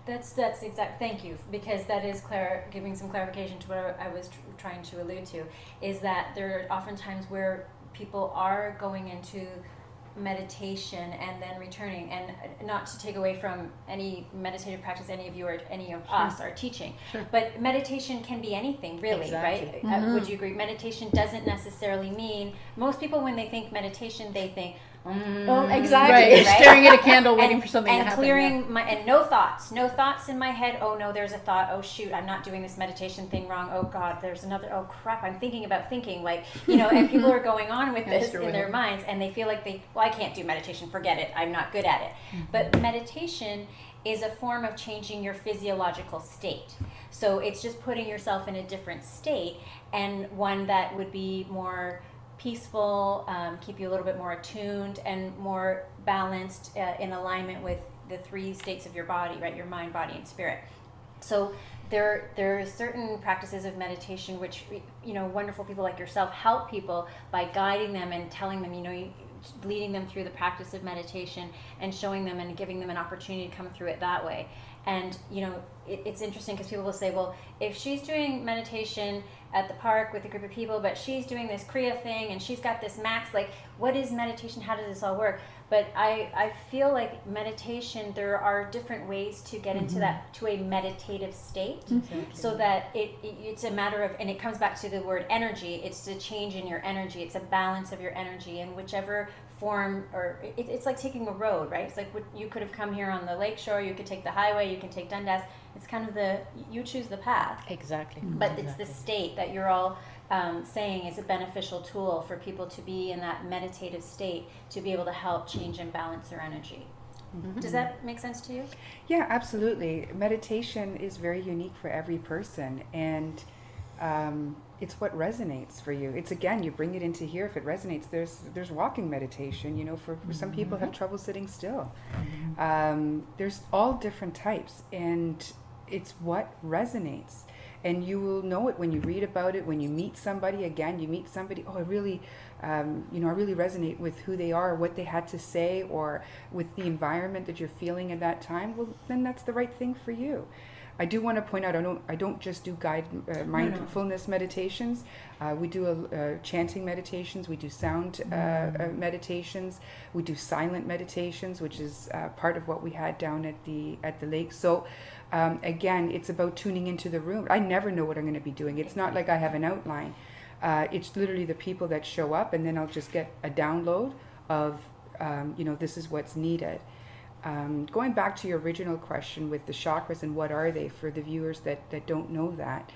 That's exact. Thank you, because that is giving some clarification to what I was trying to allude to, is that there are often times where people are going into meditation and then returning, and not to take away from any meditative practice any of you or any of us are teaching, but meditation can be anything, really, right? Would you agree? Meditation doesn't necessarily mean, most people when they think meditation, they think exactly. Right. Staring at a candle, waiting for something to happen. And clearing and no thoughts in my head. Oh no, there's a thought. Oh shoot, I'm not doing this meditation thing wrong. Oh God, there's another. Oh crap, I'm thinking about thinking. Like, and people are going on with this in their minds, and they feel like I can't do meditation. Forget it. I'm not good at it. But meditation is a form of changing your physiological state. So it's just putting yourself in a different state, and one that would be more peaceful, keep you a little bit more attuned and more balanced, in alignment with the three states of your body, right? Your mind, body, and spirit. So there are certain practices of meditation which, wonderful people like yourself help people by guiding them and telling them, leading them through the practice of meditation and showing them and giving them an opportunity to come through it that way. And, it's interesting because people will say, well, if she's doing meditation at the park with a group of people, but she's doing this Kriya thing and she's got this max, like, what is meditation? How does this all work? But I feel like meditation, there are different ways to get into that, to a meditative state, so that it's a matter of, and it comes back to the word energy, it's a change in your energy, it's a balance of your energy in whichever form, or it's like taking a road, right? It's like you could have come here on the lakeshore, you could take the highway, you can take Dundas. It's kind of you choose the path. Exactly. But it's the state that you're all saying is a beneficial tool for people to be in that meditative state, to be able to help change and balance their energy. Does that make sense to you? Yeah, absolutely. Meditation is very unique for every person, and it's what resonates for you. It's, again, you bring it into here. If it resonates, there's walking meditation. For some people have trouble sitting still. There's all different types, and it's what resonates. And you will know it when you read about it, when you meet somebody. Again, you meet somebody, I really resonate with who they are, what they had to say, or with the environment that you're feeling at that time. Well, then that's the right thing for you. I do want to point out, I don't just do guided mindfulness meditations. We do chanting meditations. We do sound meditations. We do silent meditations, which is part of what we had down at the lake. So again, it's about tuning into the room. I never know what I'm going to be doing. It's not like I have an outline. It's literally the people that show up, and then I'll just get a download of, this is what's needed. Going back to your original question with the chakras and what are they, for the viewers that don't know that,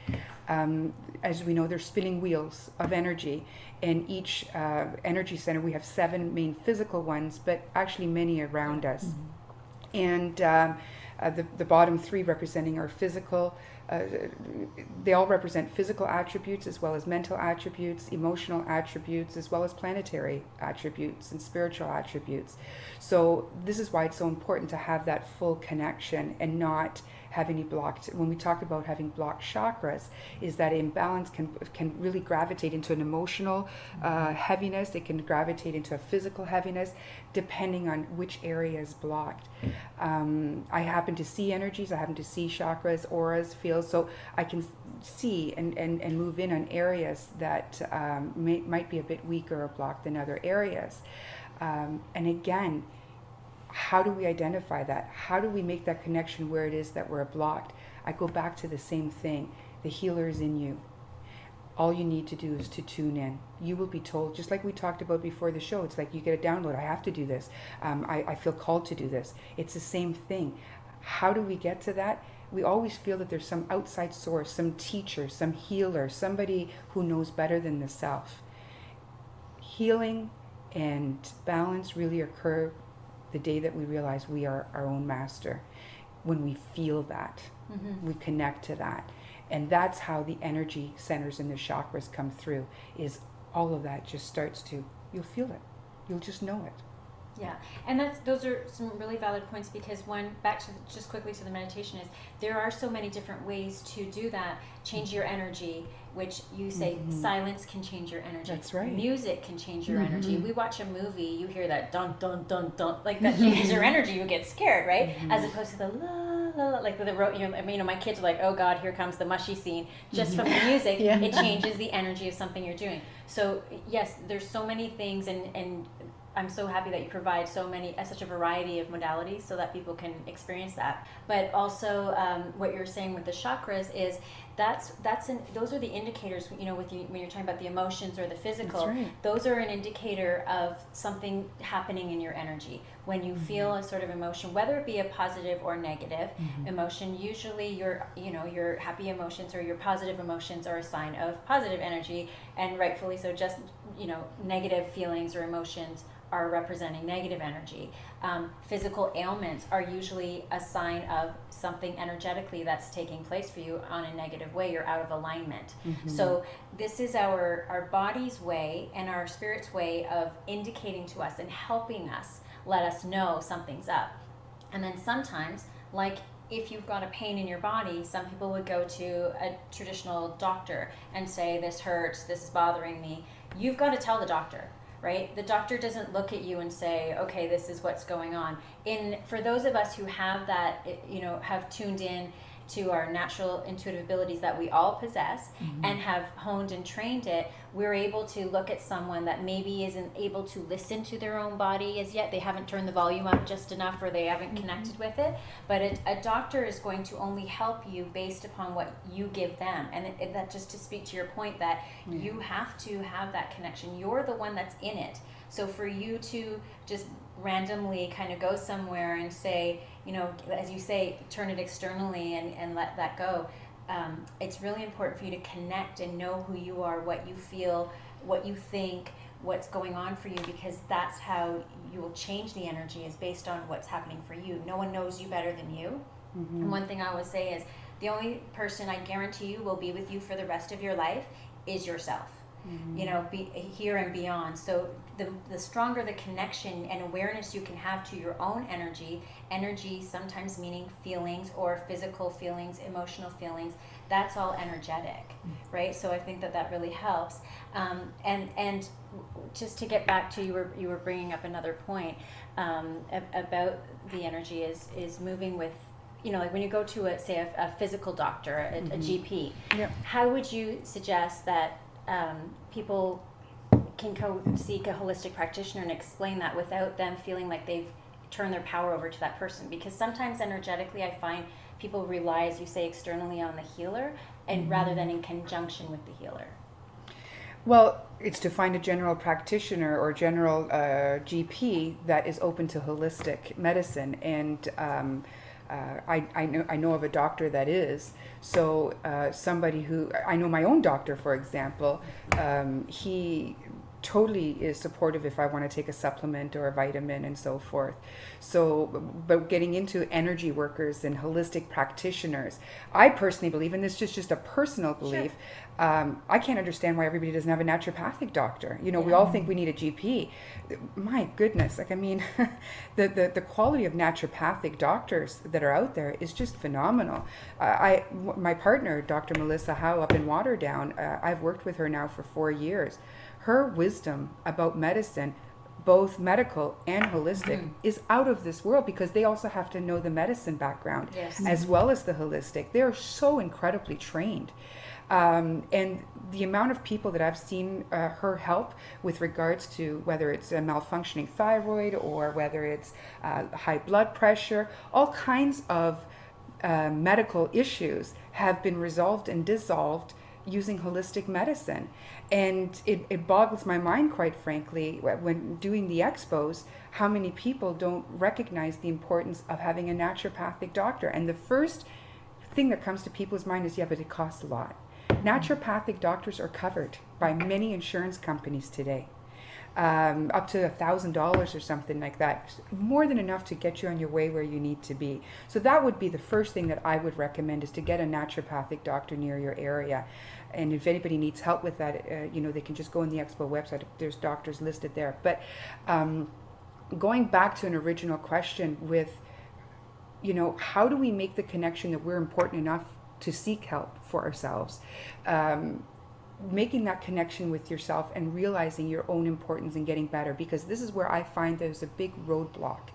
as we know, they're spinning wheels of energy, and each energy center, we have 7 main physical ones, but actually many around us. And the bottom 3 representing our physical, they all represent physical attributes as well as mental attributes, emotional attributes, as well as planetary attributes and spiritual attributes. So this is why it's so important to have that full connection and not have any blocked. When we talk about having blocked chakras, is that imbalance can really gravitate into an emotional heaviness. It can gravitate into a physical heaviness, depending on which area is blocked. I happen to see energies, I happen to see chakras, auras, fields, so I can see and move in on areas that might be a bit weaker or blocked than other areas. And again, how do we identify that? How do we make that connection where it is that we're blocked? I go back to the same thing. The healer is in you. All you need to do is to tune in. You will be told, just like we talked about before the show, it's like you get a download. I have to do this. I feel called to do this. It's the same thing. How do we get to that? We always feel that there's some outside source, some teacher, some healer, somebody who knows better than the self. Healing and balance really occur the day that we realize we are our own master. When we feel that, we connect to that. And that's how the energy centers and the chakras come through, is all of that just starts to, you'll feel it. You'll just know it. Yeah, and those are some really valid points, because back to just quickly to the meditation, is there are so many different ways to do that, change your energy, which you say silence can change your energy. That's right. Music can change your energy. We watch a movie, you hear that dun dun dun dun, like that changes your energy. You get scared, right? As opposed to the la la la, like my kids are like, oh God, here comes the mushy scene. Just from the music, it changes the energy of something you're doing. So yes, there's so many things, and I'm so happy that you provide such a variety of modalities so that people can experience that. But also, what you're saying with the chakras is those are the indicators. When you're talking about the emotions or the physical, That's right. those are an indicator of something happening in your energy. When you feel a sort of emotion, whether it be a positive or negative emotion, usually your happy emotions or your positive emotions are a sign of positive energy, and rightfully so. Just negative feelings or emotions are representing negative energy. Physical ailments are usually a sign of something energetically that's taking place for you on a negative way. You're out of alignment. So this is our body's way and our spirit's way of indicating to us and helping us let us know something's up. And then sometimes, like if you've got a pain in your body, some people would go to a traditional doctor and say, this hurts, this is bothering me. You've got to tell the doctor, right? The doctor doesn't look at you and say, okay, this is what's going on. For those of us who have that, have tuned in to our natural intuitive abilities that we all possess and have honed and trained it, we're able to look at someone that maybe isn't able to listen to their own body as yet. They haven't turned the volume up just enough, or they haven't connected with it. But a doctor is going to only help you based upon what you give them. And that, just to speak to your point, that you have to have that connection. You're the one that's in it. So for you to just randomly kind of go somewhere and say, as you say, turn it externally and let that go, it's really important for you to connect and know who you are, what you feel, what you think, what's going on for you, because that's how you will change the energy, is based on what's happening for you. No one knows you better than you. And one thing I always say is, the only person I guarantee you will be with you for the rest of your life is yourself. Be here and beyond. So the stronger the connection and awareness you can have to your own energy sometimes meaning feelings or physical feelings, emotional feelings, that's all energetic, right? So I think that really helps. And just to get back to, you were bringing up another point about the energy is moving with, like when you go to a physical doctor, a GP, how would you suggest that people can go seek a holistic practitioner and explain that without them feeling like they've turned their power over to that person? Because sometimes energetically I find people rely, as you say, externally on the healer, and rather than in conjunction with the healer. Well, it's to find a general practitioner or general GP that is open to holistic medicine, and I know of a doctor that is. So somebody who, I know my own doctor, for example, he totally is supportive if I want to take a supplement or a vitamin and so forth. So, but getting into energy workers and holistic practitioners, I personally believe, and this is just a personal belief, I can't understand why everybody doesn't have a naturopathic doctor. We all think we need a GP. My goodness, the quality of naturopathic doctors that are out there is just phenomenal. My partner, Dr. Melissa Howe up in Waterdown, I've worked with her now for 4 years. Her wisdom about medicine, both medical and holistic, is out of this world, because they also have to know the medicine background as well as the holistic. They're so incredibly trained. And the amount of people that I've seen her help with regards to whether it's a malfunctioning thyroid or whether it's high blood pressure, all kinds of medical issues have been resolved and dissolved using holistic medicine. And it boggles my mind, quite frankly, when doing the expos, how many people don't recognize the importance of having a naturopathic doctor. And the first thing that comes to people's mind is, but it costs a lot. Naturopathic doctors are covered by many insurance companies today, up to $1,000 or something like that. More than enough to get you on your way where you need to be. So that would be the first thing that I would recommend, is to get a naturopathic doctor near your area. And if anybody needs help with that, they can just go on the Expo website. There's doctors listed there. But going back to an original question with, how do we make the connection that we're important enough to seek help for ourselves? making that connection with yourself and realizing your own importance and getting better, because this is where I find there's a big roadblock.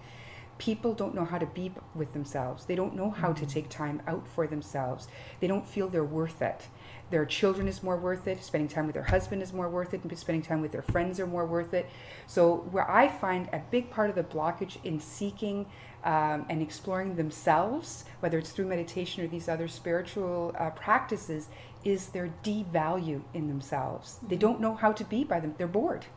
People don't know how to be with themselves. They don't know how to take time out for themselves. They don't feel they're worth it. Their children is more worth it. Spending time with their husband is more worth it. And spending time with their friends are more worth it. So where I find a big part of the blockage in seeking and exploring themselves, whether it's through meditation or these other spiritual practices, is their devalue in themselves. They don't know how to be by them. They're bored.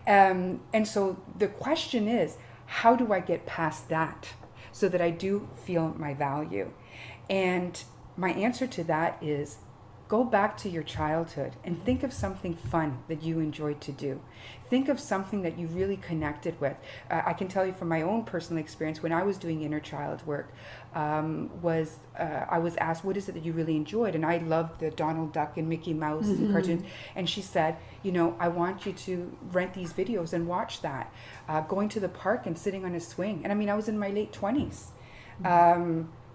And so the question is, how do I get past that so that I do feel my value? And my answer to that is, go back to your childhood and think of something fun that you enjoyed to do. Think of something that you really connected with. I can tell you from my own personal experience, when I was doing inner child work, I was asked, what is it that you really enjoyed? And I loved the Donald Duck and Mickey Mouse and cartoons. And she said, I want you to rent these videos and watch that. Going to the park and sitting on a swing. And I mean, I was in my late 20s.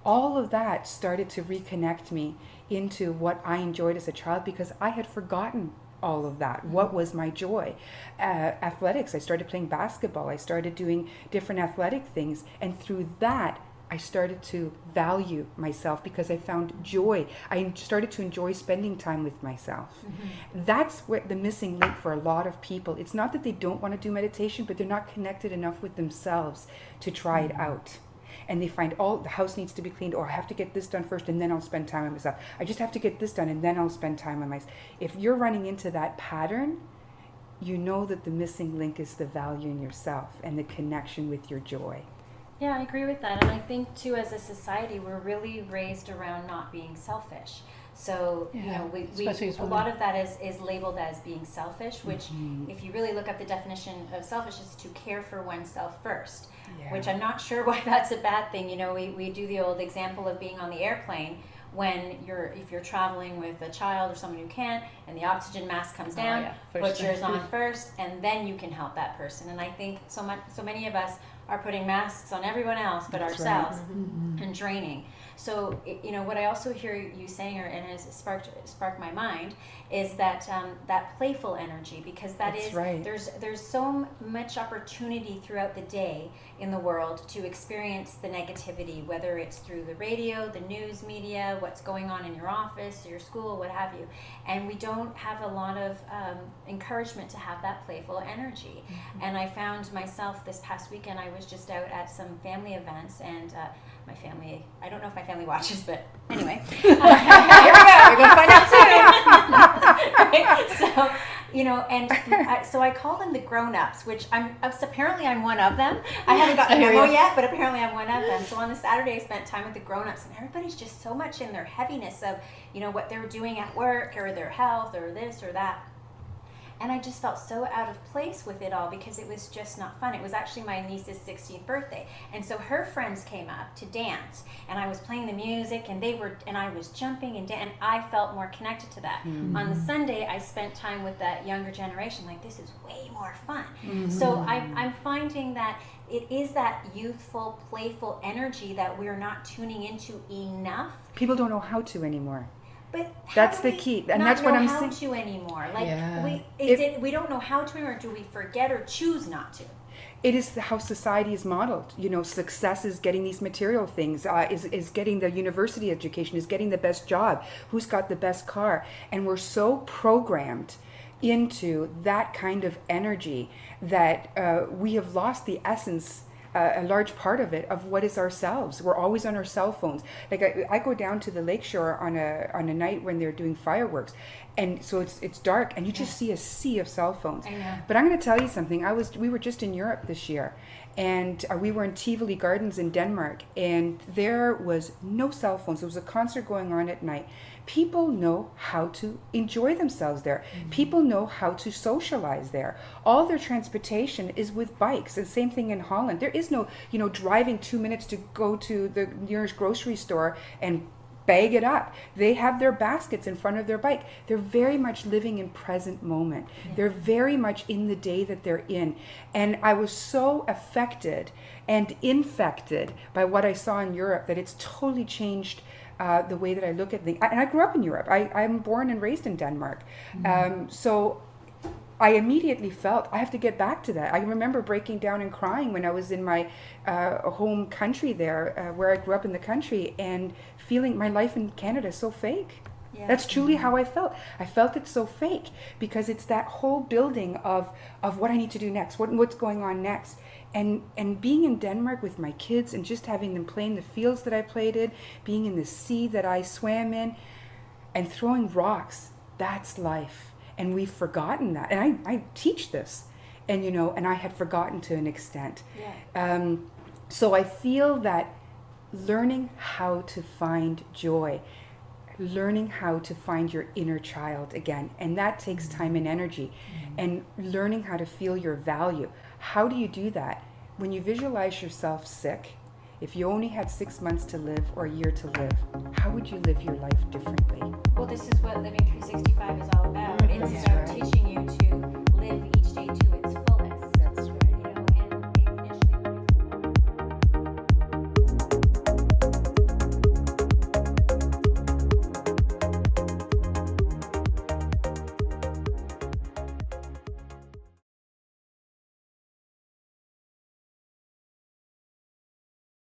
All of that started to reconnect me into what I enjoyed as a child, because I had forgotten all of that. What was my joy? Athletics. I started playing basketball. I started doing different athletic things. And through that, I started to value myself because I found joy. I started to enjoy spending time with myself. That's what the missing link for a lot of people. It's not that they don't want to do meditation, but they're not connected enough with themselves to try it out. And they find, the house needs to be cleaned, or I have to get this done first and then I'll spend time on myself. I just have to get this done and then I'll spend time on myself. If you're running into that pattern, you know that the missing link is the value in yourself and the connection with your joy. Yeah, I agree with that. And I think too, as a society, we're really raised around not being selfish. So, we a lot of that is labeled as being selfish, which if you really look up the definition of selfish, is to care for oneself first, which I'm not sure why that's a bad thing. We do the old example of being on the airplane when if you're traveling with a child or someone who can't, and the oxygen mask comes down, put yours on first, and then you can help that person. And I think so many of us are putting masks on everyone else but ourselves, and draining. So, what I also hear you saying, and has sparked my mind, is that that playful energy, because there's so much opportunity throughout the day in the world to experience the negativity, whether it's through the radio, the news media, what's going on in your office, your school, what have you. And we don't have a lot of encouragement to have that playful energy. And I found myself this past weekend, I was just out at some family events, and my family, I don't know if my family watches, but anyway. Here we go, we're going to find out soon. So I call them the grown-ups, which apparently I'm one of them. I haven't got the memo yet, but apparently I'm one of them. So on the Saturday, I spent time with the grown-ups, and everybody's just so much in their heaviness of, what they're doing at work, or their health, or this or that. And I just felt so out of place with it all, because it was just not fun. It was actually my niece's 16th birthday. And so her friends came up to dance, and I was playing the music, and I was jumping and I felt more connected to that. On the Sunday, I spent time with that younger generation, like, this is way more fun. So I'm finding that it is that youthful, playful energy that we're not tuning into enough. People don't know how to anymore. But that's the key, and that's what I'm saying. Not know how to anymore. We don't know how to anymore. Do we forget or choose not to? It is how society is modeled. Success is getting these material things, is getting the university education, is getting the best job, who's got the best car. And we're so programmed into that kind of energy that we have lost the essence, a large part of it, of what is ourselves. We're always on our cell phones. Like I go down to the lakeshore on a night when they're doing fireworks, and so it's dark, and you just see a sea of cell phones. I know. But I'm going to tell you something. We were just in Europe this year, and we were in Tivoli Gardens in Denmark, and there was no cell phones. There was a concert going on at night. People know how to enjoy themselves there. People know how to socialize there. All their transportation is with bikes. And same thing in Holland. There is no, driving 2 minutes to go to the nearest grocery store and bag it up. They have their baskets in front of their bike. They're very much living in present moment. Yeah. They're very much in the day that they're in. And I was so affected and infected by what I saw in Europe that it's totally changed the way that I look at things. And I grew up in Europe. I'm born and raised in Denmark. So I immediately felt I have to get back to that. I remember breaking down and crying when I was in my home country there, where I grew up in the country, and feeling my life in Canada is so fake. Yeah. That's truly how I felt. I felt it so fake because it's that whole building of what I need to do next, what's going on next. And being in Denmark with my kids and just having them play in the fields that I played in, being in the sea that I swam in, and throwing rocks, that's life. And we've forgotten that. And I teach this, and and I had forgotten to an extent. Yeah. So I feel that learning how to find joy, learning how to find your inner child again, and that takes time and energy, and learning how to feel your value. How do you do that? When you visualize yourself sick, if you only had 6 months to live or a year to live, how would you live your life differently? Well, this is what Living 365 is all